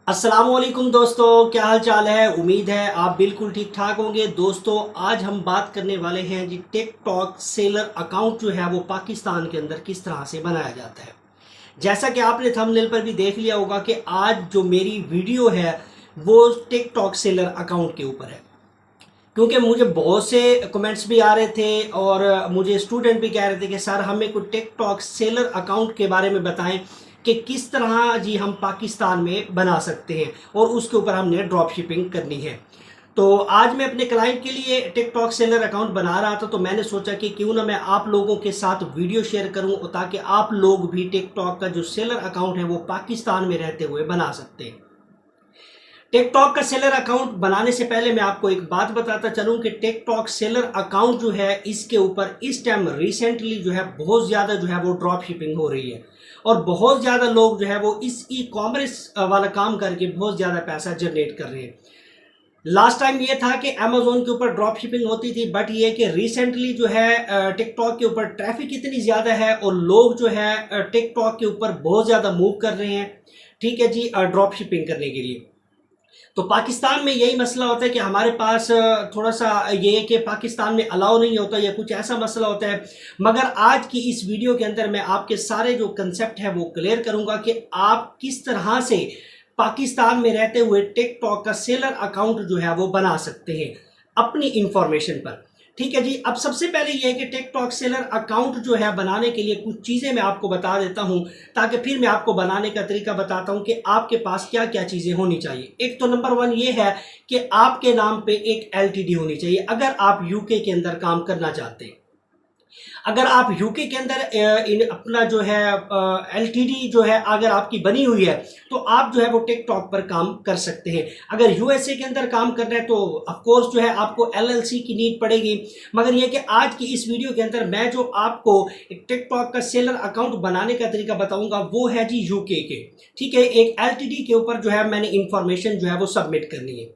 अस्सलामुअलैकुम दोस्तों, क्या हाल चाल है। उम्मीद है आप बिल्कुल ठीक ठाक होंगे। दोस्तों आज हम बात करने वाले हैं जी टिकटॉक सेलर अकाउंट जो है वो पाकिस्तान के अंदर किस तरह से बनाया जाता है। जैसा कि आपने थंबनेल पर भी देख लिया होगा कि आज जो मेरी वीडियो है वो टिकटॉक सेलर अकाउंट के ऊपर है, क्योंकि मुझे बहुत से कमेंट्स भी आ रहे थे और मुझे स्टूडेंट भी कह रहे थे कि सर हमें कोई टिकटॉक सेलर अकाउंट के बारे में बताएं कि किस तरह जी हम पाकिस्तान में बना सकते हैं और उसके ऊपर हमने ड्रॉप शिपिंग करनी है। तो आज मैं अपने क्लाइंट के लिए टिकटॉक सेलर अकाउंट बना रहा था, तो मैंने सोचा कि क्यों ना मैं आप लोगों के साथ वीडियो शेयर करूं ताकि आप लोग भी टिकटॉक का जो सेलर अकाउंट है वो पाकिस्तान में रहते हुए बना सकते हैं। टिकटॉक का सेलर अकाउंट बनाने से पहले मैं आपको एक बात बताता चलूं कि टिकटॉक सेलर अकाउंट जो है इसके ऊपर इस टाइम रिसेंटली जो है बहुत ज़्यादा जो है वो ड्रॉप शिपिंग हो रही है और बहुत ज़्यादा लोग जो है वो इस ई कॉमर्स वाला काम करके बहुत ज़्यादा पैसा जनरेट कर रहे हैं। लास्ट टाइम ये था कि अमेजोन के ऊपर ड्रॉप शिपिंग होती थी, बट ये कि रिसेंटली जो है टिकटॉक के ऊपर ट्रैफिक इतनी ज़्यादा है और लोग जो है टिकटॉक के ऊपर बहुत ज़्यादा मूव कर रहे हैं, ठीक है जी, ड्रॉप शिपिंग करने के लिए। तो पाकिस्तान में यही मसला होता है कि हमारे पास थोड़ा सा ये है कि पाकिस्तान में अलाउ नहीं होता या कुछ ऐसा मसला होता है। मगर आज की इस वीडियो के अंदर मैं आपके सारे जो कंसेप्ट है वो क्लियर करूंगा कि आप किस तरह से पाकिस्तान में रहते हुए टिकटॉक का सेलर अकाउंट जो है वो बना सकते हैं अपनी इंफॉर्मेशन पर। ठीक है जी। अब सबसे पहले यह है कि टिकटॉक सेलर अकाउंट जो है बनाने के लिए कुछ चीज़ें मैं आपको बता देता हूं, ताकि फिर मैं आपको बनाने का तरीका बताता हूं कि आपके पास क्या क्या चीज़ें होनी चाहिए। एक तो नंबर वन ये है कि आपके नाम पे एक एलटीडी होनी चाहिए अगर आप यूके के अंदर काम करना चाहते हैं। अगर आप यूके के अंदर अपना जो है एलटीडी जो है अगर आपकी बनी हुई है तो आप जो है वो टिकटॉक पर काम कर सकते हैं। अगर यूएसए के अंदर काम कर रहे हैं तो ऑफ कोर्स जो है आपको एलएलसी की नीड पड़ेगी। मगर ये कि आज की इस वीडियो के अंदर मैं जो आपको एक टिकटॉक का सेलर अकाउंट बनाने का तरीका बताऊंगा वो है जी यूके के। ठीक है, एक एलटीडी के ऊपर जो है मैंने इंफॉर्मेशन जो है वो सबमिट करनी है।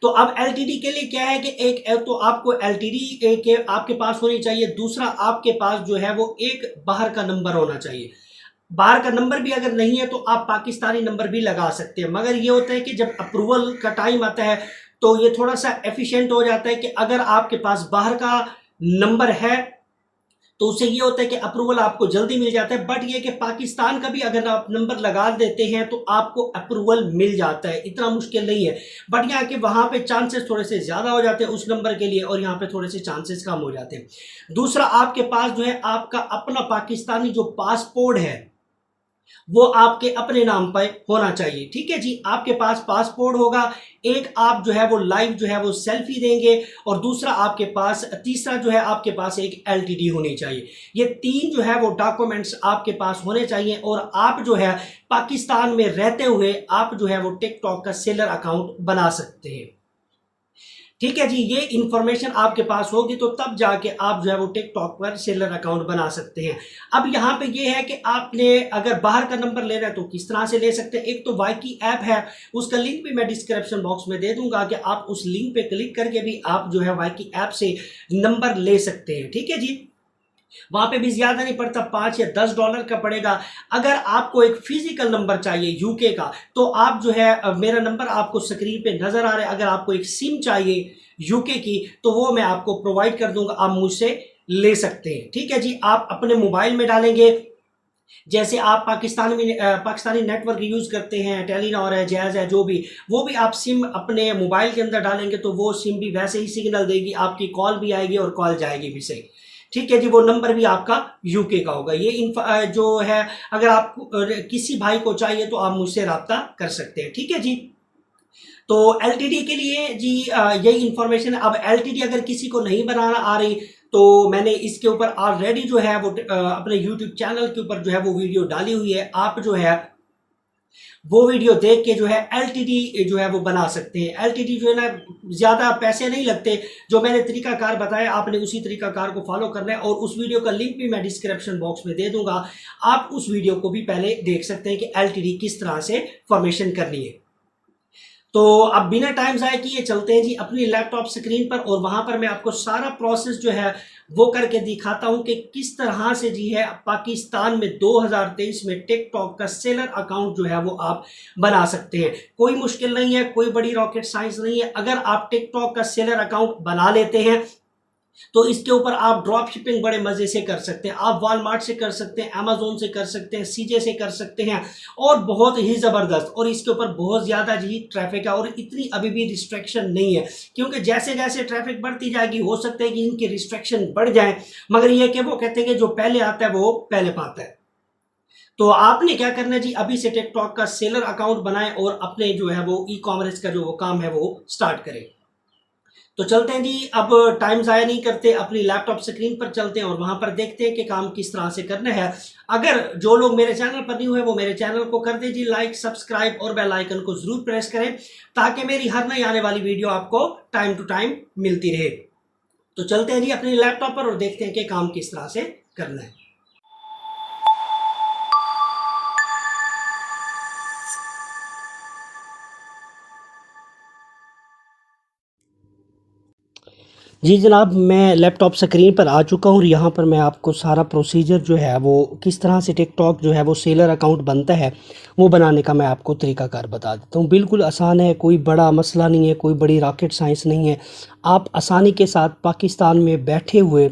तो अब एलटीडी के लिए क्या है कि एक तो आपको एलटीडी के आपके पास होनी चाहिए, दूसरा आपके पास जो है वो एक बाहर का नंबर होना चाहिए। बाहर का नंबर भी अगर नहीं है तो आप पाकिस्तानी नंबर भी लगा सकते हैं, मगर ये होता है कि जब अप्रूवल का टाइम आता है तो ये थोड़ा सा एफिशिएंट हो जाता है कि अगर आपके पास बाहर का नंबर है तो उससे ये होता है कि अप्रूवल आपको जल्दी मिल जाता है। बट ये कि पाकिस्तान का भी अगर आप नंबर लगा देते हैं तो आपको अप्रूवल मिल जाता है, इतना मुश्किल नहीं है। बट यहाँ के वहाँ पे चांसेस थोड़े से ज़्यादा हो जाते हैं उस नंबर के लिए और यहाँ पे थोड़े से चांसेस कम हो जाते हैं। दूसरा, आपके पास जो है आपका अपना पाकिस्तानी जो पासपोर्ट है वो आपके अपने नाम पर होना चाहिए। ठीक है जी, आपके पास पासपोर्ट होगा, एक आप जो है वो लाइव जो है वो सेल्फी देंगे और दूसरा आपके पास, तीसरा जो है आपके पास एक एलटीडी होनी चाहिए। ये तीन जो है वो डॉक्यूमेंट्स आपके पास होने चाहिए और आप जो है पाकिस्तान में रहते हुए आप जो है वो टिकटॉक का सेलर अकाउंट बना सकते हैं। ठीक है जी, ये इंफॉर्मेशन आपके पास होगी तो तब जाके आप जो है वो टिकटॉक पर सेलर अकाउंट बना सकते हैं। अब यहाँ पे ये है कि आपने अगर बाहर का नंबर लेना है तो किस तरह से ले सकते हैं। एक तो वाईकी ऐप है, उसका लिंक भी मैं डिस्क्रिप्शन बॉक्स में दे दूंगा कि आप उस लिंक पे क्लिक करके भी आप जो है वाईकी ऐप से नंबर ले सकते हैं। ठीक है जी, वहां पे भी ज्यादा नहीं पड़ता, $5 या $10 का पड़ेगा। अगर आपको एक फिजिकल नंबर चाहिए यूके का तो आप जो है मेरा नंबर आपको स्क्रीन पे नजर आ रहा है, अगर आपको एक सिम चाहिए यूके की तो वो मैं आपको प्रोवाइड कर दूंगा, आप मुझसे ले सकते हैं। ठीक है जी, आप अपने मोबाइल में डालेंगे, जैसे आप पाकिस्तानी नेटवर्क यूज करते हैं, टेलीनॉर है, जैज है, जो भी, वो भी आप सिम अपने मोबाइल के अंदर डालेंगे तो वो सिम भी वैसे ही सिग्नल देगी, आपकी कॉल भी आएगी और कॉल जाएगी भी सही। ठीक है जी, वो नंबर भी आपका यूके का होगा। ये जो है अगर आप किसी भाई को चाहिए तो आप मुझसे रब्ता कर सकते हैं। ठीक है जी, तो एलटीडी के लिए जी यही इंफॉर्मेशन है। अब एलटीडी अगर किसी को नहीं बनाना आ रही तो मैंने इसके ऊपर ऑलरेडी जो है वो अपने यूट्यूब चैनल के ऊपर जो है वो वीडियो डाली हुई है, आप जो है वो वीडियो देख के जो है एलटीडी जो है वो बना सकते हैं। एलटीडी जो है ना, ज़्यादा पैसे नहीं लगते, जो मैंने तरीकाकार बताया आपने उसी तरीकाकार को फॉलो करना है और उस वीडियो का लिंक भी मैं डिस्क्रिप्शन बॉक्स में दे दूंगा, आप उस वीडियो को भी पहले देख सकते हैं कि एलटीडी किस तरह से फॉर्मेशन करनी है। तो अब बिना टाइम ज़ाय किए चलते हैं जी अपनी लैपटॉप स्क्रीन पर, और वहां पर मैं आपको सारा प्रोसेस जो है वो करके दिखाता हूं कि किस तरह से जी है पाकिस्तान में 2023 में टिकटॉक का सेलर अकाउंट जो है वो आप बना सकते हैं। कोई मुश्किल नहीं है, कोई बड़ी रॉकेट साइंस नहीं है। अगर आप टिकटॉक का सेलर अकाउंट बना लेते हैं तो इसके ऊपर आप ड्रॉप शिपिंग बड़े मजे से कर सकते हैं। आप वॉलमार्ट से कर सकते हैं, अमेजोन से कर सकते हैं, सीजे से कर सकते हैं, और बहुत ही जबरदस्त। और इसके ऊपर बहुत ज्यादा जी ट्रैफिक है, और इतनी अभी भी रिस्ट्रिक्शन नहीं है, क्योंकि जैसे जैसे ट्रैफिक बढ़ती जाएगी हो सकता है कि इनकी रिस्ट्रिक्शन बढ़ जाए, मगर यह कि वो कहते हैं कि जो पहले आता है वो पहले पाता है। तो आपने क्या करना है जी, अभी से टिकटॉक का सेलर अकाउंट बनाएं और अपने जो है वो ई कॉमर्स का जो वो काम है वो स्टार्ट करें। तो चलते हैं जी, अब टाइम ज़ाया नहीं करते, अपनी लैपटॉप स्क्रीन पर चलते हैं और वहां पर देखते हैं कि काम किस तरह से करना है। अगर जो लोग मेरे चैनल पर न्यू है वो मेरे चैनल को कर दे जी लाइक, सब्सक्राइब और बेल आइकन को जरूर प्रेस करें, ताकि मेरी हर नई आने वाली वीडियो आपको टाइम टू टाइम मिलती रहे। तो चलते हैं जी अपनी लैपटॉप पर और देखते हैं कि काम किस तरह से करना है। जी जनाब, मैं लैपटॉप स्क्रीन पर आ चुका हूँ और यहाँ पर मैं आपको सारा प्रोसीजर जो है वो किस तरह से टिकटॉक जो है वो सेलर अकाउंट बनता है वो बनाने का मैं आपको तरीकाकार बता देता हूँ। बिल्कुल आसान है, कोई बड़ा मसला नहीं है, कोई बड़ी रॉकेट साइंस नहीं है। आप आसानी के साथ पाकिस्तान में बैठे हुए,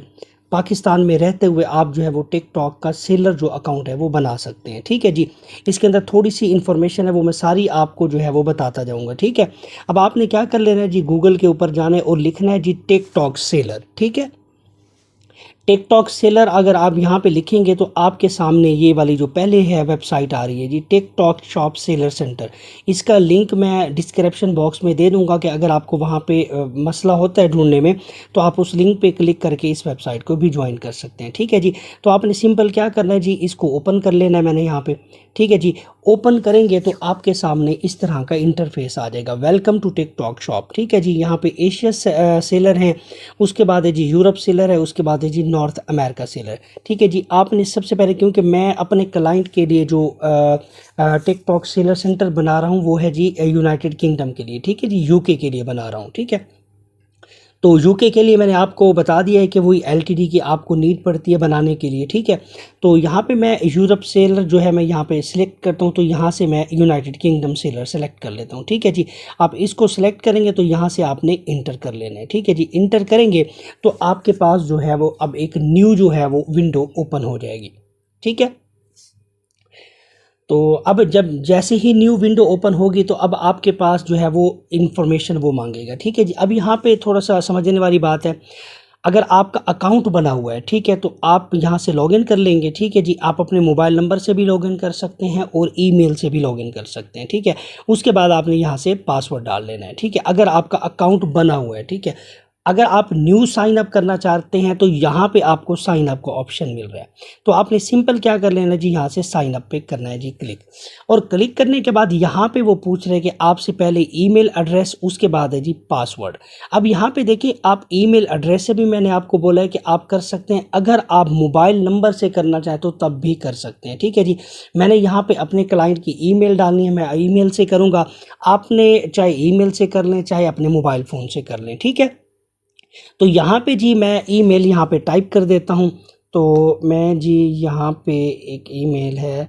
पाकिस्तान में रहते हुए आप जो है वो टिकटॉक का सेलर जो अकाउंट है वो बना सकते हैं। ठीक है जी, इसके अंदर थोड़ी सी इन्फॉर्मेशन है वो मैं सारी आपको जो है वो बताता जाऊंगा। ठीक है, अब आपने क्या कर लेना है जी, गूगल के ऊपर जाना है और लिखना है जी टिकटॉक सेलर। ठीक है, टिकटॉक सेलर अगर आप यहाँ पे लिखेंगे तो आपके सामने ये वाली जो पहले है वेबसाइट आ रही है जी, टिकटॉक शॉप सेलर सेंटर। इसका लिंक मैं डिस्क्रिप्शन बॉक्स में दे दूंगा कि अगर आपको वहाँ पे मसला होता है ढूंढने में तो आप उस लिंक पे क्लिक करके इस वेबसाइट को भी ज्वाइन कर सकते हैं। ठीक है जी, तो आपने सिंपल क्या करना है जी, इसको ओपन कर लेना है मैंने यहाँ पे। ठीक है जी, ओपन करेंगे तो आपके सामने इस तरह का इंटरफेस आ जाएगा, वेलकम टू टिकटॉक शॉप। ठीक है जी, यहाँ पे एशिया सेलर हैं, उसके बाद है जी यूरोप सेलर है, उसके बाद है जी नॉर्थ अमेरिका सेलर। ठीक है जी, आपने सबसे पहले, क्योंकि मैं अपने क्लाइंट के लिए जो टिकटॉक सेलर सेंटर बना रहा हूँ वो है जी यूनाइटेड किंगडम के लिए। ठीक है जी, यूके के लिए बना रहा हूँ। ठीक है, तो यूके के लिए मैंने आपको बता दिया है कि वही एलटीडी की आपको नीड पड़ती है बनाने के लिए। ठीक है, तो यहाँ पे मैं यूरोप सेलर जो है मैं यहाँ पे सिलेक्ट करता हूँ, तो यहाँ से मैं यूनाइटेड किंगडम सेलर सेलेक्ट कर लेता हूँ। ठीक है जी, आप इसको सिलेक्ट करेंगे तो यहाँ से आपने इंटर कर लेना है। ठीक है जी, इंटर करेंगे तो आपके पास जो है वो अब एक न्यू जो है वो विंडो ओपन हो जाएगी। ठीक है, तो अब जब जैसे ही न्यू विंडो ओपन होगी तो अब आपके पास जो है वो इंफॉर्मेशन वो मांगेगा। ठीक है जी, अब यहाँ पे थोड़ा सा समझने वाली बात है। अगर आपका अकाउंट बना हुआ है, ठीक है, तो आप यहाँ से लॉगिन कर लेंगे। ठीक है जी, आप अपने मोबाइल नंबर से भी लॉगिन कर सकते हैं और ईमेल से भी लॉगिन कर सकते हैं। ठीक है, उसके बाद आपने यहाँ से पासवर्ड डाल लेना है। ठीक है, अगर आपका अकाउंट बना हुआ है। ठीक है, अगर आप न्यू साइन अप करना चाहते हैं तो यहाँ पे आपको साइन अप का ऑप्शन मिल रहा है, तो आपने सिंपल क्या कर लेना जी, यहाँ से साइन अप पे करना है जी क्लिक। और क्लिक करने के बाद यहाँ पे वो पूछ रहे हैं कि आपसे पहले ईमेल एड्रेस, उसके बाद है जी पासवर्ड। अब यहाँ पे देखिए, आप ईमेल एड्रेस से भी मैंने आपको बोला है कि आप कर सकते हैं, अगर आप मोबाइल नंबर से करना चाहें तो तब भी कर सकते हैं। ठीक है जी, मैंने यहाँ पे अपने क्लाइंट की ईमेल डालनी है, मैं ईमेल से करूँगा। आपने चाहे ईमेल से कर लें चाहे अपने मोबाइल फ़ोन से कर लें। ठीक है, तो यहाँ पे जी मैं ईमेल यहाँ पे टाइप कर देता हूँ। तो मैं जी यहाँ पे एक ईमेल है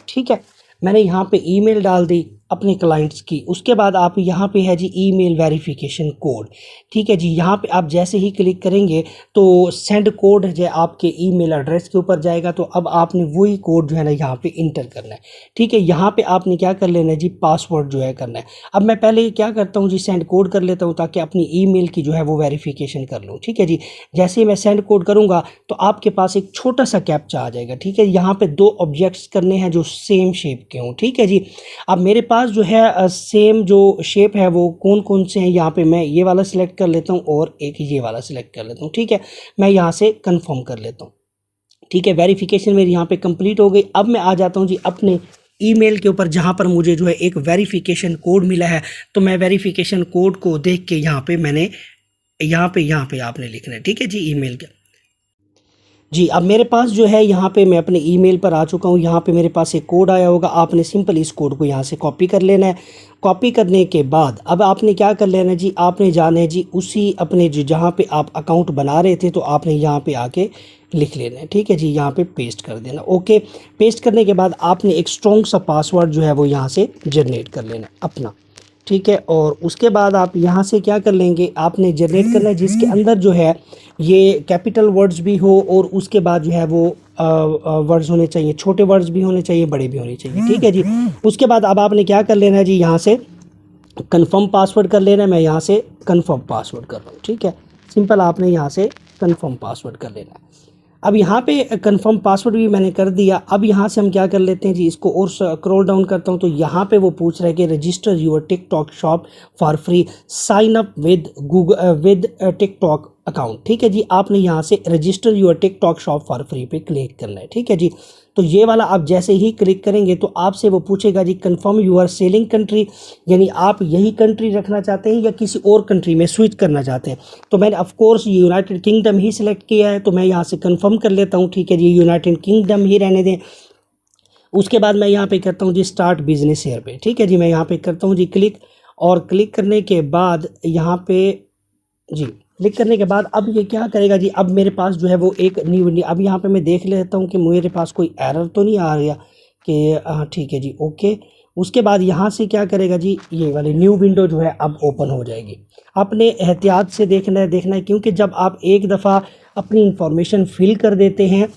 ठीक है, मैंने यहाँ पे ईमेल डाल दी अपने क्लाइंट्स की। उसके बाद आप यहाँ पे है जी ईमेल वेरिफिकेशन कोड। ठीक है जी, यहाँ पे आप जैसे ही क्लिक करेंगे तो सेंड कोड जो आपके ईमेल एड्रेस के ऊपर जाएगा, तो अब आपने वही कोड जो है ना यहाँ पे इंटर करना है। ठीक है, यहाँ पे आपने क्या कर लेना है जी, पासवर्ड जो है करना है। अब मैं पहले क्या करता हूँ जी, सेंड कोड कर लेता हूँ ताकि अपनी ईमेल की जो है वो वेरिफिकेशन कर लूँ। ठीक है जी, जैसे ही मैं सेंड कोड करूँगा तो आपके पास एक छोटा सा कैप्चा आ जाएगा। ठीक है, यहाँ पे 2 ऑब्जेक्ट्स करने हैं जो सेम शेप के हों। ठीक है जी, अब मेरे पास जो है सेम जो शेप है वो कौन कौन से हैं, यहाँ पे मैं ये वाला सिलेक्ट कर लेता हूँ और एक ये वाला सिलेक्ट कर लेता हूँ। ठीक है, मैं यहाँ से कंफर्म कर लेता हूँ। ठीक है, वेरिफिकेशन मेरी यहाँ पे कंप्लीट हो गई। अब मैं आ जाता हूँ जी अपने ईमेल के ऊपर, जहाँ पर मुझे जो है एक वेरिफिकेशन कोड मिला है, तो मैं वेरिफिकेशन कोड को देख के यहाँ पे मैंने यहाँ पे आपने लिखना है। ठीक है जी, ईमेल का जी, अब मेरे पास जो है यहाँ पे मैं अपने ईमेल पर आ चुका हूँ। यहाँ पे मेरे पास एक कोड आया होगा, आपने सिंपल इस कोड को यहाँ से कॉपी कर लेना है। कॉपी करने के बाद अब आपने क्या कर लेना है जी, आपने जाना है जी उसी अपने जो जहाँ पे आप अकाउंट बना रहे थे, तो आपने यहाँ पे आके लिख लेना है। ठीक है जी, यहाँ पे पेस्ट कर देना। ओके, पेस्ट करने के बाद आपने एक स्ट्रॉन्ग सा पासवर्ड जो है वो यहाँ से जनरेट कर लेना है अपना। ठीक है, और उसके बाद आप यहाँ से क्या कर लेंगे, आपने जनरेट करना है जिसके अंदर जो है ये कैपिटल वर्ड्स भी हो, और उसके बाद जो है वो वर्ड्स होने चाहिए, छोटे वर्ड्स भी होने चाहिए, बड़े भी होने चाहिए। ठीक है जी, उसके बाद अब आपने क्या कर लेना है जी, यहाँ से कंफर्म पासवर्ड कर लेना है। मैं यहाँ से कंफर्म पासवर्ड कर रहा हूँ। ठीक है, सिंपल आपने यहाँ से कंफर्म पासवर्ड कर लेना है। अब यहाँ पे कंफर्म पासवर्ड भी मैंने कर दिया। अब यहाँ से हम क्या कर लेते हैं जी, इसको और स्क्रॉल डाउन करता हूँ, तो यहाँ पे वो पूछ रहा है कि register your TikTok shop for free, sign up with Google with TikTok account. ठीक है जी, आपने यहाँ से register your TikTok shop for free पे क्लिक करना है। ठीक है जी, तो ये वाला आप जैसे ही क्लिक करेंगे तो आपसे वो पूछेगा जी कंफर्म यूर सेलिंग कंट्री, यानी आप यही कंट्री रखना चाहते हैं या किसी और कंट्री में स्विच करना चाहते हैं। तो मैंने of course United kingdom he select किया है, तो मैं यहाँ से कंफर्म कर लेता हूँ। ठीक है जी, यूनाइटेड किंगडम ही रहने दें। उसके बाद मैं यहाँ पे करता हूँ जी स्टार्ट बिजनेस हेयर पे। ठीक है जी, मैं यहाँ पे करता हूँ जी क्लिक, और क्लिक करने के बाद यहाँ पे जी क्लिक करने के बाद अब ये क्या करेगा जी, अब मेरे पास जो है वो एक न्यू, अब यहाँ पे मैं देख लेता हूँ कि मेरे पास कोई एरर तो नहीं आ गया कि ठीक है जी ओके। उसके बाद यहाँ से क्या करेगा जी, ये वाली न्यू विंडो जो है अब ओपन हो जाएगी। आपने एहतियात से देखना है क्योंकि जब आप एक दफ़ा अपनी इंफॉर्मेशन फिल कर देते हैं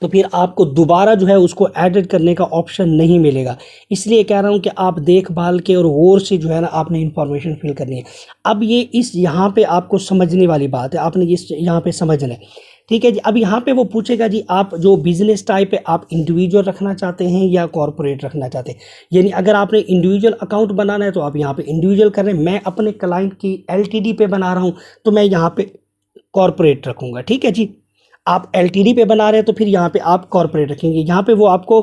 तो फिर आपको दोबारा जो है उसको एडिट करने का ऑप्शन नहीं मिलेगा। इसलिए कह रहा हूँ कि आप देखभाल के और गौर से जो है ना आपने इंफॉर्मेशन फिल करनी है। अब ये इस यहाँ पे आपको समझने वाली बात है, आपने इस यहाँ पे समझना है। ठीक है जी, अब यहाँ पे वो पूछेगा जी आप जो बिजनेस टाइप है आप इंडिविजुअल रखना चाहते हैं या कॉर्पोरेट रखना चाहते हैं। यानी अगर आपने इंडिविजुअल अकाउंट बनाना है तो आप यहाँ पे इंडिविजुअल कर रहे हैं। मैं अपने क्लाइंट की एलटीडी पे बना रहा हूँ, तो मैं यहाँ पे कॉर्पोरेट रखूँगा। ठीक है जी, आप एलटीडी पे बना रहे हैं तो फिर यहाँ पे आप कॉर्पोरेट रखेंगे। यहाँ पे वो आपको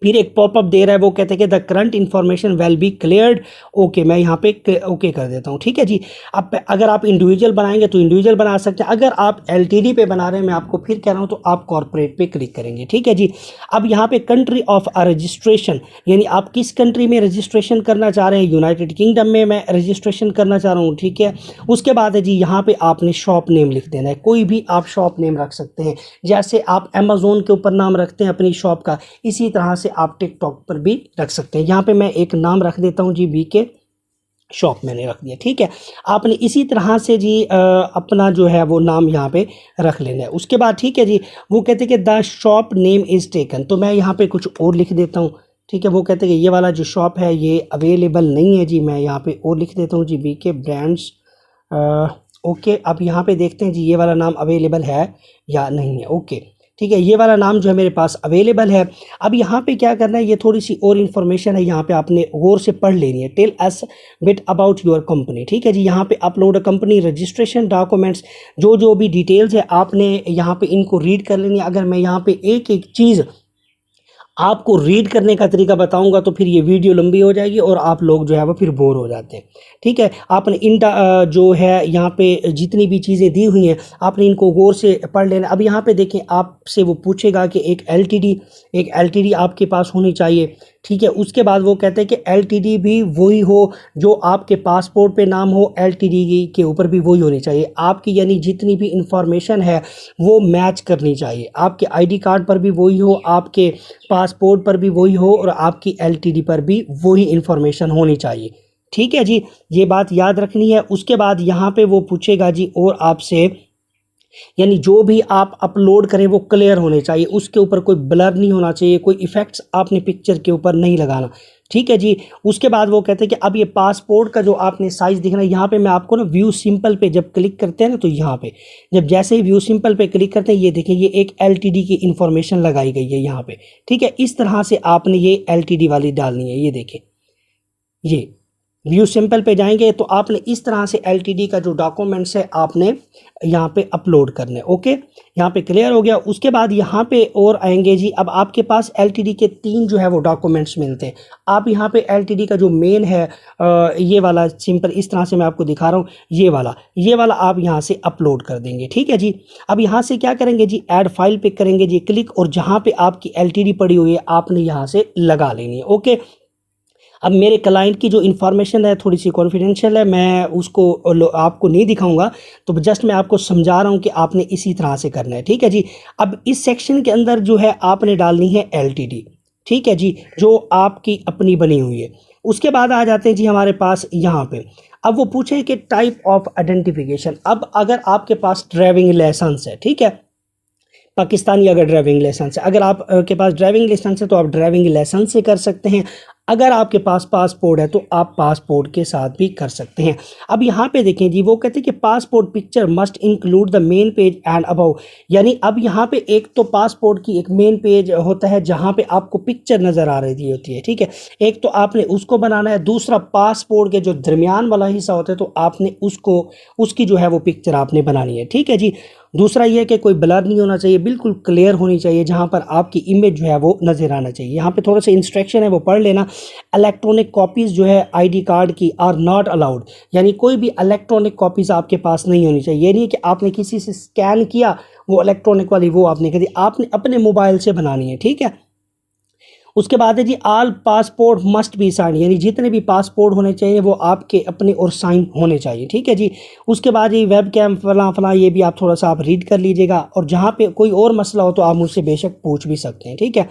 फिर एक पॉपअप दे रहा है, वो कहते हैं कि the current information well be cleared. Okay, मैं यहाँ पे ओके कर देता हूँ। ठीक है जी, अब अगर आप इंडिविजुअल बनाएंगे तो इंडिविजुअल बना सकते हैं, अगर आप एलटीडी पे बना रहे हैं मैं आपको फिर कह रहा हूँ तो आप कॉर्पोरेट पे क्लिक करेंगे। ठीक है जी, अब यहाँ पे कंट्री ऑफ रजिस्ट्रेशन, यानी आप किस कंट्री में रजिस्ट्रेशन करना चाह रहे हैं। यूनाइटेड किंगडम में मैं रजिस्ट्रेशन करना चाह रहा हूँ। ठीक है, उसके बाद है जी यहाँ पे आपने शॉप नेम लिख देना है, कोई भी आप शॉप नेम रख सकते हैं। जैसे आप अमेजोन के ऊपर नाम रखते हैं अपनी शॉप का, इसी तरह से आप टिकटॉक पर भी रख सकते हैं। यहाँ पे मैं एक नाम रख देता हूँ जी, बीके शॉप मैंने रख दिया। ठीक है, आपने इसी तरह से जी अपना जो है वो नाम यहाँ पे रख लेना है। उसके बाद ठीक है जी, वो कहते हैं कि the shop name is taken, तो मैं यहाँ पे कुछ और लिख देता हूँ। ठीक है, वो कहते हैं कि ये वाला जो शॉप है ये अवेलेबल नहीं है जी, मैं यहाँ पे और लिख देता हूँ जी बीके ब्रांड्स। ओके, अब यहाँ पे देखते हैं जी ये वाला नाम अवेलेबल है या नहीं है। ओके, ठीक है, ये वाला नाम जो है मेरे पास अवेलेबल है। अब यहाँ पे क्या करना है, ये थोड़ी सी और इन्फॉर्मेशन है, यहाँ पे आपने गौर से पढ़ लेनी है। Tell us bit about your company. ठीक है जी, यहाँ पे अपलोड कंपनी रजिस्ट्रेशन डॉक्यूमेंट्स, जो भी डिटेल्स है आपने यहाँ पे इनको रीड कर लेनी है। अगर मैं यहाँ पे एक एक चीज़ आपको रीड करने का तरीका बताऊंगा तो फिर ये वीडियो लंबी हो जाएगी और आप लोग जो है वो फिर बोर हो जाते हैं। ठीक है, आपने इन जो है यहाँ पे जितनी भी चीज़ें दी हुई हैं आपने इनको गौर से पढ़ लेना। अब यहाँ पे देखें, आपसे वो पूछेगा कि एक एलटीडी आपके पास होनी चाहिए। ठीक है, उसके बाद वो कहते हैं कि एलटीडी भी वही हो जो आपके पासपोर्ट पे नाम हो, एलटीडी के ऊपर भी वही होनी चाहिए आपकी, यानी जितनी भी इंफॉर्मेशन है वो मैच करनी चाहिए। आपके आईडी कार्ड पर भी वही हो, आपके पासपोर्ट पर भी वही हो, और आपकी एलटीडी पर भी वही इंफॉर्मेशन होनी चाहिए। ठीक है जी, ये बात याद रखनी है। उसके बाद यहाँ पे वो पूछेगा जी और आपसे, यानी जो भी आप अपलोड करें वो क्लियर होने चाहिए, उसके ऊपर कोई ब्लर नहीं होना चाहिए, कोई इफ़ेक्ट्स आपने पिक्चर के ऊपर नहीं लगाना। ठीक है जी, उसके बाद वो कहते हैं कि अब ये पासपोर्ट का जो आपने साइज़ दिखना है, यहाँ पे मैं आपको ना व्यू सिंपल पे जब क्लिक करते हैं ना, तो यहाँ पे जब जैसे ही व्यू सिंपल पे क्लिक करते हैं, ये देखें ये एक एलटीडी की इंफॉर्मेशन लगाई गई है यहाँ पे। ठीक है, इस तरह से आपने ये एलटीडी वाली डालनी है। ये देखें, व्यू सिंपल पे जाएंगे तो आपने इस तरह से एलटीडी का जो डॉक्यूमेंट्स है आपने यहाँ पे अपलोड करने। ओके, यहाँ पे क्लियर हो गया। उसके बाद यहाँ पे और आएंगे जी, अब आपके पास एलटीडी के 3 जो है वो डॉक्यूमेंट्स मिलते हैं। आप यहाँ पे एलटीडी का जो मेन है ये वाला सिंपल इस तरह से मैं आपको दिखा रहा हूँ, ये वाला आप यहाँ से अपलोड कर देंगे। ठीक है जी। अब यहाँ से क्या करेंगे जी, ऐड फाइल पे करेंगे जी क्लिक, और जहाँ पे आपकी एलटीडी पड़ी हुई है आपने यहाँ से लगा लेनी है। ओके, अब मेरे क्लाइंट की जो इन्फॉर्मेशन है थोड़ी सी कॉन्फिडेंशियल है, मैं उसको आपको नहीं दिखाऊंगा, तो जस्ट मैं आपको समझा रहा हूँ कि आपने इसी तरह से करना है। ठीक है जी। अब इस सेक्शन के अंदर जो है आपने डालनी है एलटीडी। ठीक है जी, जो आपकी अपनी बनी हुई है। उसके बाद आ जाते हैं जी हमारे पास यहाँ पे, अब वो पूछे कि टाइप ऑफ आइडेंटिफिकेशन। अब अगर आपके पास ड्राइविंग लाइसेंस है, ठीक है, पाकिस्तानी अगर ड्राइविंग लाइसेंस है, अगर आप के पास ड्राइविंग लाइसेंस है तो आप ड्राइविंग लाइसेंस से कर सकते हैं। अगर आपके पास पासपोर्ट है तो आप पासपोर्ट के साथ भी कर सकते हैं। अब यहाँ पे देखें जी, वो कहते हैं कि passport picture must include the main page and above, यानी अब यहाँ पे एक तो पासपोर्ट की एक मेन पेज होता है जहाँ पे आपको पिक्चर नज़र आ रही होती है। ठीक है, एक तो आपने उसको बनाना है, दूसरा पासपोर्ट के जो दरमियान वाला हिस्सा होता है तो आपने उसकी जो है वो पिक्चर आपने बनानी है। ठीक है जी। दूसरा ये है कि कोई ब्लर नहीं होना चाहिए, बिल्कुल क्लियर होनी चाहिए, जहाँ पर आपकी इमेज जो है वो नज़र आना चाहिए। यहाँ पे थोड़ा सा इंस्ट्रक्शन है वो पढ़ लेना। इलेक्ट्रॉनिक कॉपीज़ जो है आईडी कार्ड की आर नॉट अलाउड, यानी कोई भी इलेक्ट्रॉनिक कॉपीज़ आपके पास नहीं होनी चाहिए। ये नहीं है कि आपने किसी से स्कैन किया वो इलेक्ट्रॉनिक वाली वो आपने कर दी, आपने अपने मोबाइल से बनानी है। ठीक है। उसके बाद है जी, आल पासपोर्ट मस्ट बी साइन, यानी जितने भी पासपोर्ट होने चाहिए वो आपके अपने और साइन होने चाहिए। ठीक है जी। उसके बाद ये वेब कैम फला फला ये भी आप थोड़ा सा आप रीड कर लीजिएगा, और जहाँ पे कोई और मसला हो तो आप मुझसे बेशक पूछ भी सकते हैं। ठीक है।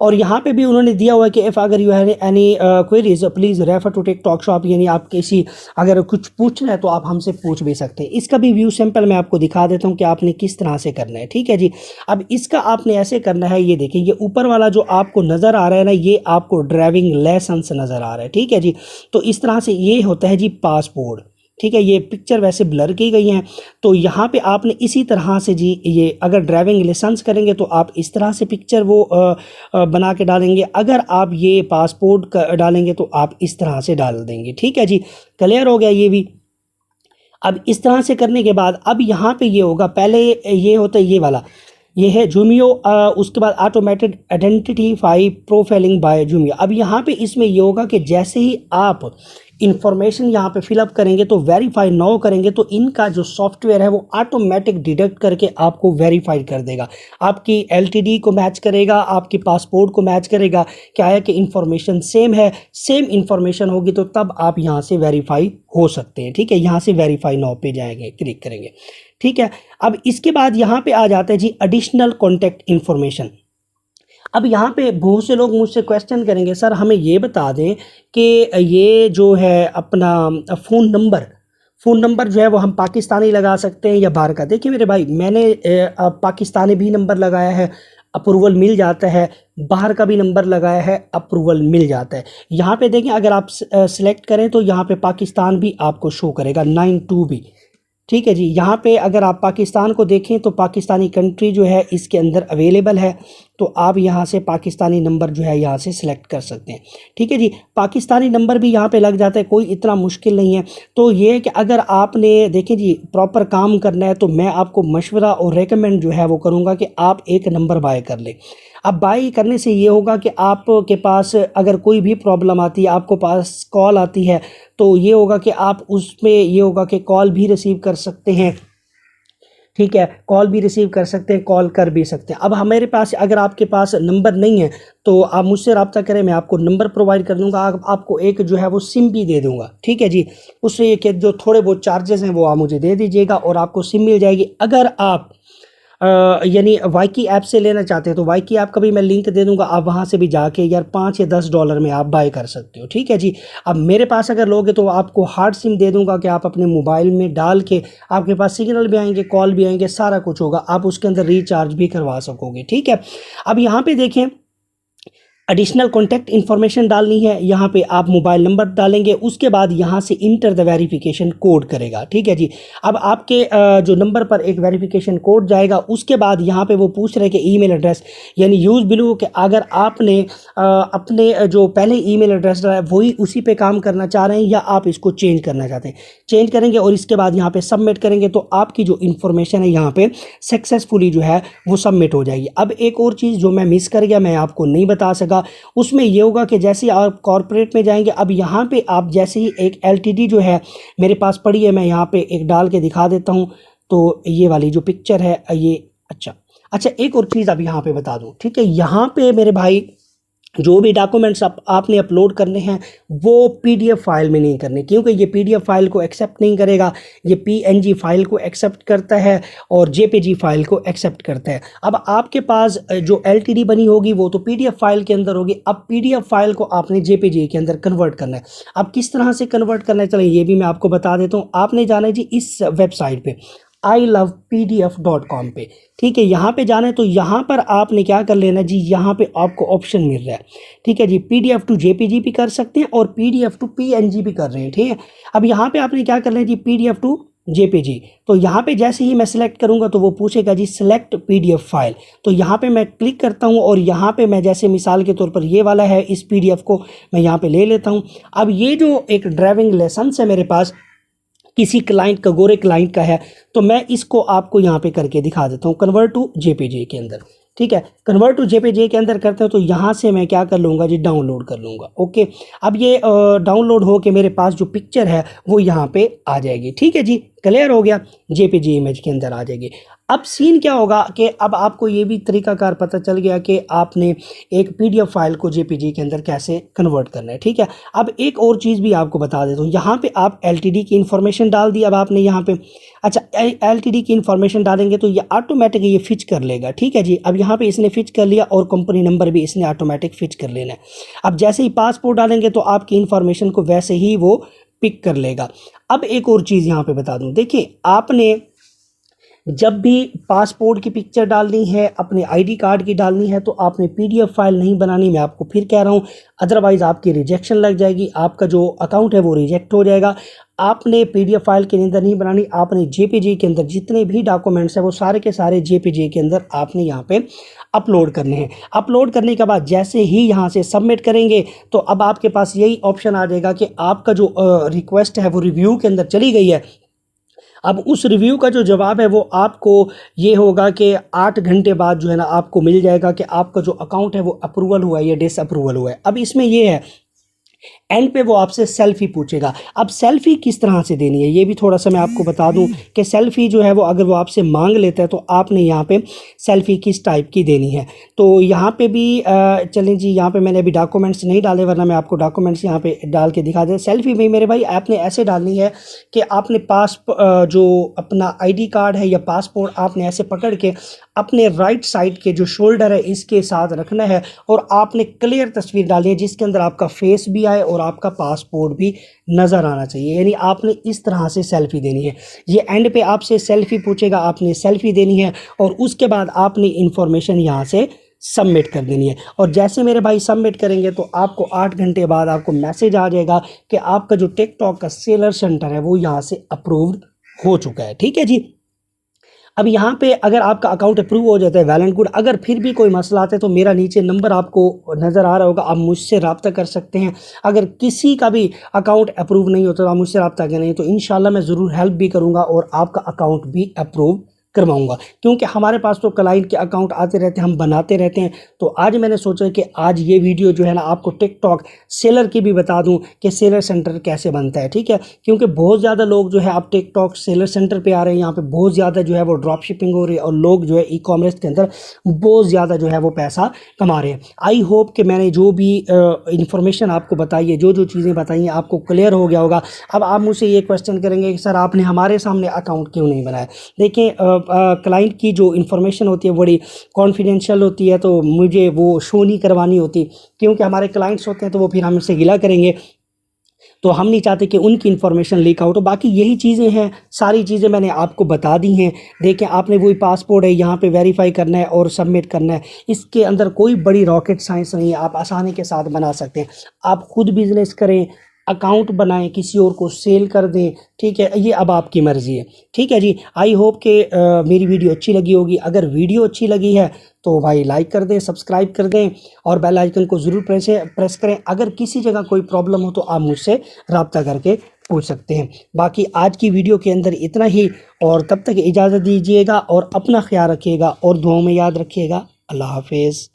और यहाँ पे भी उन्होंने दिया हुआ है कि इफ़ अगर you have any queries please refer to TikTok shop, यानी आप किसी अगर कुछ पूछना है तो आप हमसे पूछ भी सकते हैं। इसका भी व्यू सैंपल मैं आपको दिखा देता हूँ कि आपने किस तरह से करना है। ठीक है जी। अब इसका आपने ऐसे करना है, ये देखिए ये ऊपर वाला जो आपको नज़र आ रहा है ना, ये आपको ड्राइविंग लाइसेंस नज़र आ रहा है। ठीक है जी। तो इस तरह से ये होता है जी पासपोर्ट। ठीक है, ये पिक्चर वैसे ब्लर की गई हैं, तो यहाँ पे आपने इसी तरह से जी, ये अगर ड्राइविंग लाइसेंस करेंगे तो आप इस तरह से पिक्चर वो बना के डालेंगे, अगर आप ये पासपोर्ट डालेंगे तो आप इस तरह से डाल देंगे। ठीक है जी। क्लियर हो गया ये भी। अब इस तरह से करने के बाद अब यहाँ पे ये होगा, पहले ये होता है ये वाला, ये है जूमियो, उसके बाद ऑटोमेटेड आइडेंटिफाई प्रोफाइलिंग बाय जूमियो। अब यहाँ पे इसमें ये होगा कि जैसे ही आप इंफॉर्मेशन यहाँ पे फिलअप करेंगे तो वेरीफाई नाउ करेंगे तो इनका जो सॉफ्टवेयर है वो ऑटोमेटिक डिडक्ट करके आपको वेरीफाई कर देगा, आपकी एलटीडी को मैच करेगा, आपके पासपोर्ट को मैच करेगा। क्या है कि इंफॉर्मेशन सेम है, सेम इंफॉर्मेशन होगी तो तब आप यहाँ से वेरीफाई हो सकते हैं। ठीक है, यहाँ से वेरीफाई नाउ पे जाएंगे, क्लिक करेंगे। ठीक है। अब इसके बाद यहाँ पे आ जाता है जी एडिशनल कॉन्टैक्ट इन्फॉर्मेशन। अब यहाँ पे बहुत से लोग मुझसे क्वेश्चन करेंगे, सर हमें ये बता दें कि ये जो है अपना फ़ोन नंबर जो है वो हम पाकिस्तानी लगा सकते हैं या बाहर का। देखिए मेरे भाई, मैंने पाकिस्तानी भी नंबर लगाया है, अप्रूवल मिल जाता है, बाहर का भी नंबर लगाया है, अप्रूवल मिल जाता है। यहाँ पे देखें, अगर आप सिलेक्ट करें तो यहाँ पे पाकिस्तान भी आपको शो करेगा 92 भी। ठीक है जी। यहाँ पे अगर आप पाकिस्तान को देखें तो पाकिस्तानी कंट्री जो है इसके अंदर अवेलेबल है, तो आप यहाँ से पाकिस्तानी नंबर जो है यहाँ से सिलेक्ट कर सकते हैं। ठीक है जी। पाकिस्तानी नंबर भी यहाँ पे लग जाता है, कोई इतना मुश्किल नहीं है। तो ये है कि अगर आपने देखें जी प्रॉपर काम करना है तो मैं आपको मशवरा और रेकमेंड जो है वो करूँगा कि आप एक नंबर बाय कर लें। अब बाई करने से ये होगा कि आपके पास अगर कोई भी प्रॉब्लम आती है, आपको पास कॉल आती है, तो ये होगा कि आप उसमें ये होगा कि कॉल भी रिसीव कर सकते हैं। ठीक है, कॉल भी रिसीव कर सकते हैं, कॉल कर भी सकते हैं। अब हमारे पास अगर आपके पास नंबर नहीं है तो आप मुझसे रब्ता करें, मैं आपको नंबर प्रोवाइड कर दूंगा, आपको एक जो है वो सिम भी दे दूंगा। ठीक है जी। उससे ये कि जो थोड़े बहुत चार्जेस हैं वो आप मुझे दे दीजिएगा और आपको सिम मिल जाएगी। अगर आप यानी वाईकी ऐप से लेना चाहते हैं तो वाईकी ऐप का भी मैं लिंक दे दूंगा, आप वहां से भी जाके यार $5 या $10 में आप बाय कर सकते हो। ठीक है जी। अब मेरे पास अगर लोगे तो आपको हार्ड सिम दे दूंगा कि आप अपने मोबाइल में डाल के आपके पास सिग्नल भी आएंगे, कॉल भी आएंगे, सारा कुछ होगा, आप उसके अंदर रिचार्ज भी करवा सकोगे। ठीक है। अब यहाँ पे देखें, एडिशनल कॉन्टैक्ट इन्फॉर्मेशन डालनी है, यहाँ पे आप मोबाइल नंबर डालेंगे, उसके बाद यहाँ से इंटर द वेरिफिकेशन कोड करेगा। ठीक है जी। अब आपके जो नंबर पर एक वेरिफिकेशन कोड जाएगा, उसके बाद यहाँ पे वो पूछ रहे हैं कि ईमेल एड्रेस यानी यूज़ बिलू कि अगर आपने अपने जो पहले ईमेल एड्रेस डाला है वही उसी पे काम करना चाह रहे हैं या आप इसको चेंज करना चाहते हैं। चेंज करेंगे और इसके बाद यहाँ पे सबमिट करेंगे तो आपकी जो इन्फॉर्मेशन है यहाँ पे सक्सेसफुली जो है वो सबमिट हो जाएगी। अब एक और चीज़ जो मैं मिस कर गया, मैं आपको नहीं बता सका, उसमें ये होगा कि जैसे ही आप कॉर्पोरेट में जाएंगे, अब यहाँ पे आप जैसे ही एक एलटीडी जो है मेरे पास पड़ी है, मैं यहाँ पे एक डाल के दिखा देता हूँ। तो ये वाली जो पिक्चर है ये, अच्छा एक और चीज़ अब यहाँ पे बता दूँ। ठीक है, यहाँ पे मेरे भाई जो भी डॉक्यूमेंट्स आपने अपलोड करने हैं वो पीडीएफ फाइल में नहीं करने, क्योंकि ये पीडीएफ फाइल को एक्सेप्ट नहीं करेगा, ये पीएनजी फाइल को एक्सेप्ट करता है और जेपीजी फाइल को एक्सेप्ट करता है। अब आपके पास जो एलटीडी बनी होगी वो तो पीडीएफ फाइल के अंदर होगी, अब पीडीएफ फाइल को आपने जेपीजी के अंदर कन्वर्ट करना है। अब किस तरह से कन्वर्ट करना है, चलें ये भी मैं आपको बता देता हूँ। आपने जाना है जी इस वेबसाइट पे ilovepdf.com पे। ठीक है, यहाँ पे जाना है तो यहाँ पर आपने क्या कर लेना जी, यहाँ पे आपको ऑप्शन मिल रहा है। ठीक है जी, पीडीएफ टू जेपीजी भी कर सकते हैं और पीडीएफ टू पीएनजी भी कर रहे हैं। ठीक है, अब यहाँ पे आपने क्या कर लेना जी, पीडीएफ टू जेपीजी। तो यहाँ पे जैसे ही मैं सिलेक्ट करूँगा तो वो पूछेगा जी सिलेक्ट पीडीएफ फाइल। तो यहाँ पे मैं क्लिक करता हूँ और यहाँ पे मैं जैसे मिसाल के तौर पर ये वाला है, इस पीडीएफ को मैं यहाँ पे ले लेता हूँ। अब ये जो एक ड्राइविंग लाइसेंस है मेरे पास किसी क्लाइंट का, गोरे क्लाइंट का है, तो मैं इसको आपको यहाँ पे करके दिखा देता हूँ कन्वर्ट टू जेपीजी के अंदर। ठीक है, कन्वर्ट टू जेपीजी के अंदर करते हैं तो यहाँ से मैं क्या कर लूँगा जी, डाउनलोड कर लूँगा। ओके, अब ये डाउनलोड हो के मेरे पास जो पिक्चर है वो यहाँ पे आ जाएगी। ठीक है जी, क्लियर हो गया, जेपीजी इमेज के अंदर आ जाएगी। अब सीन क्या होगा कि अब आपको ये भी तरीकाकार पता चल गया कि आपने एक पीडीएफ फाइल को जेपीजी के अंदर कैसे कन्वर्ट करना है। ठीक है, अब एक और चीज़ भी आपको बता देता हूँ। यहाँ पे आप एलटीडी की इन्फॉर्मेशन डाल दी, अब आपने यहाँ पे अच्छा एलटीडी की इन्फॉर्मेशन डालेंगे तो ये ऑटोमेटिक ये फिच कर लेगा। ठीक है जी, अब यहाँ पे इसने फिच कर लिया और कंपनी नंबर भी इसने ऑटोमेटिक फिच कर लेना है। अब जैसे ही पासपोर्ट डालेंगे तो आपकी इन्फॉर्मेशन को वैसे ही वो पिक कर लेगा। अब एक और चीज़ यहाँ पे बता दूँ, देखिए आपने जब भी पासपोर्ट की पिक्चर डालनी है, अपने आईडी कार्ड की डालनी है, तो आपने पीडीएफ फाइल नहीं बनानी, मैं आपको फिर कह रहा हूँ, अदरवाइज़ आपकी रिजेक्शन लग जाएगी, आपका जो अकाउंट है वो रिजेक्ट हो जाएगा। आपने पीडीएफ फाइल के अंदर नहीं बनानी, आपने जेपीजी के अंदर जितने भी डॉक्यूमेंट्स हैं वो सारे के सारे जेपीजी के अंदर आपने यहाँ पे अपलोड करने हैं। अपलोड करने के बाद जैसे ही यहाँ से सबमिट करेंगे तो अब आपके पास यही ऑप्शन आ जाएगा कि आपका जो रिक्वेस्ट है वो रिव्यू के अंदर चली गई है। अब उस रिव्यू का जो जवाब है वो आपको ये होगा कि 8 घंटे बाद जो है ना आपको मिल जाएगा कि आपका जो अकाउंट है वो अप्रूवल हुआ है या डिसअप्रूवल हुआ है। अब इसमें ये है, एंड पे वो आपसे सेल्फी पूछेगा। अब सेल्फी किस तरह से देनी है ये भी थोड़ा सा मैं आपको बता दूं कि सेल्फी जो है वो अगर वो आपसे मांग लेता है तो आपने यहाँ पे सेल्फी किस टाइप की देनी है। तो यहाँ पे भी चलें जी, यहाँ पे मैंने अभी डॉक्यूमेंट्स नहीं डाले वरना मैं आपको डॉक्यूमेंट्स यहाँ पे डाल के दिखा दें। सेल्फी में मेरे भाई आपने ऐसे डालनी है कि आपने जो अपना ID कार्ड है या पासपोर्ट आपने ऐसे पकड़ के अपने राइट साइड के जो शोल्डर है इसके साथ रखना है और आपने क्लियर तस्वीर डाली है जिसके अंदर आपका फेस भी आए और आपका पासपोर्ट भी नज़र आना चाहिए। यानी आपने इस तरह से सेल्फी देनी है। ये एंड पे आपसे सेल्फी पूछेगा, आपने सेल्फी देनी है और उसके बाद आपने इंफॉर्मेशन यहाँ से सबमिट कर देनी है। और जैसे मेरे भाई सबमिट करेंगे तो आपको 8 घंटे बाद आपको मैसेज आ जाएगा कि आपका जो टिकटॉक का सेलर सेंटर है वो यहाँ से अप्रूव्ड हो चुका है। ठीक है जी। अब यहाँ पे अगर आपका अकाउंट अप्रूव हो जाता है वेल एंड गुड, अगर फिर भी कोई मसला आता है तो मेरा नीचे नंबर आपको नज़र आ रहा होगा, आप मुझसे रब्ता कर सकते हैं। अगर किसी का भी अकाउंट अप्रूव नहीं होता तो आप मुझसे रब्ता करें, तो इंशाल्लाह मैं ज़रूर हेल्प भी करूँगा और आपका अकाउंट भी अप्रूव करवाऊंगा, क्योंकि हमारे पास तो क्लाइंट के अकाउंट आते रहते हैं, हम बनाते रहते हैं। तो आज मैंने सोचा कि आज ये वीडियो जो है ना आपको टिकटॉक सेलर की भी बता दूं कि सेलर सेंटर कैसे बनता है। ठीक है, क्योंकि बहुत ज़्यादा लोग जो है आप टिकटॉक सेलर सेंटर पे आ रहे हैं, यहाँ पे बहुत ज़्यादा जो है वो ड्रॉप शिपिंग हो रही है और लोग जो है ई-कॉमर्स के अंदर बहुत ज़्यादा जो है वो पैसा कमा रहे हैं। आई होप कि मैंने जो भी इंफॉर्मेशन आपको बताई है, जो जो चीज़ें बताई हैं आपको क्लियर हो गया होगा। अब आप मुझसे ये क्वेश्चन करेंगे कि सर आपने हमारे सामने अकाउंट क्यों नहीं बनाया। देखिए क्लाइंट की जो इन्फॉर्मेशन होती है बड़ी कॉन्फिडेंशियल होती है, तो मुझे वो शो नहीं करवानी होती, क्योंकि हमारे क्लाइंट्स होते हैं तो वो फिर हमसे गिला करेंगे। तो हम नहीं चाहते कि उनकी इन्फॉर्मेशन लीक आउट हो। बाकी यही चीज़ें हैं, सारी चीज़ें मैंने आपको बता दी हैं। देखिए आपने वही पासपोर्ट है, यहाँ पे वेरीफाई करना है और सबमिट करना है। इसके अंदर कोई बड़ी रॉकेट साइंस नहीं है, आप आसानी के साथ बना सकते हैं। आप खुद बिजनेस करें, अकाउंट बनाएं, किसी और को सेल कर दें, ठीक है, ये अब आपकी मर्ज़ी है। ठीक है जी, आई होप कि मेरी वीडियो अच्छी लगी होगी। अगर वीडियो अच्छी लगी है तो भाई लाइक कर दें, सब्सक्राइब कर दें और बेल आइकन को ज़रूर प्रेस करें। अगर किसी जगह कोई प्रॉब्लम हो तो आप मुझसे रब्ता करके पूछ सकते हैं। बाकी आज की वीडियो के अंदर इतना ही, और तब तक इजाज़त दीजिएगा और अपना ख्याल रखिएगा और दुआओं में याद रखिएगा। अल्लाह हाफिज़।